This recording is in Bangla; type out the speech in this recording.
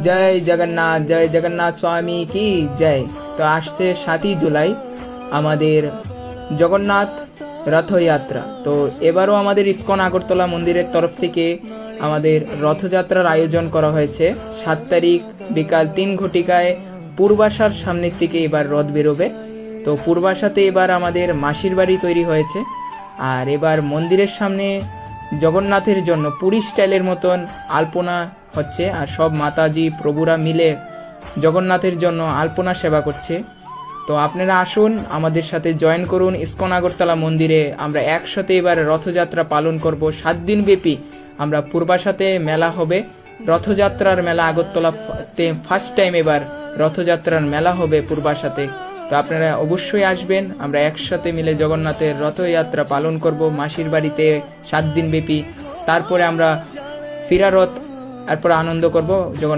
জয় জগন্নাথ স্বামী কি জয়। তো আসছে 7ই জুলাই আমাদের জগন্নাথ রথযাত্রা। তো এবারও আমাদের ইস্কন আগরতলা মন্দিরের তরফ থেকে আমাদের রথযাত্রার আয়োজন করা হয়েছে। 7 তারিখ বিকাল 3 ঘটিকায় পূর্বাশার সামনের থেকে এবার রথ বেরোবে। তো পূর্বাশাতে এবার আমাদের মাসির বাড়ি তৈরি হয়েছে, আর এবার মন্দিরের সামনে জগন্নাথের জন্য পুরী স্টাইলের মতন আলপনা হচ্ছে, আর সব মাতাজি প্রভুরা মিলে জগন্নাথের জন্য আলপনা সেবা করছে। তো আপনারা আসুন, আমাদের সাথে জয়েন করুন ইস্কন আগরতলা মন্দিরে। আমরা একসাথে এবার রথযাত্রা পালন করব 7 দিন ব্যাপী। আমরা পূর্বাশাতে মেলা হবে, রথযাত্রার মেলা আগরতলাতে ফার্স্ট টাইম এবার রথযাত্রার মেলা হবে পূর্বাশাতে। তো আপনারা অবশ্যই আসবেন, আমরা একসাথে মিলে জগন্নাথের রথযাত্রা পালন করব মাসির বাড়িতে 7 দিন ব্যাপী। তারপরে আমরা ফিরা রথ, তারপরে আনন্দ করব জগন্নাথ।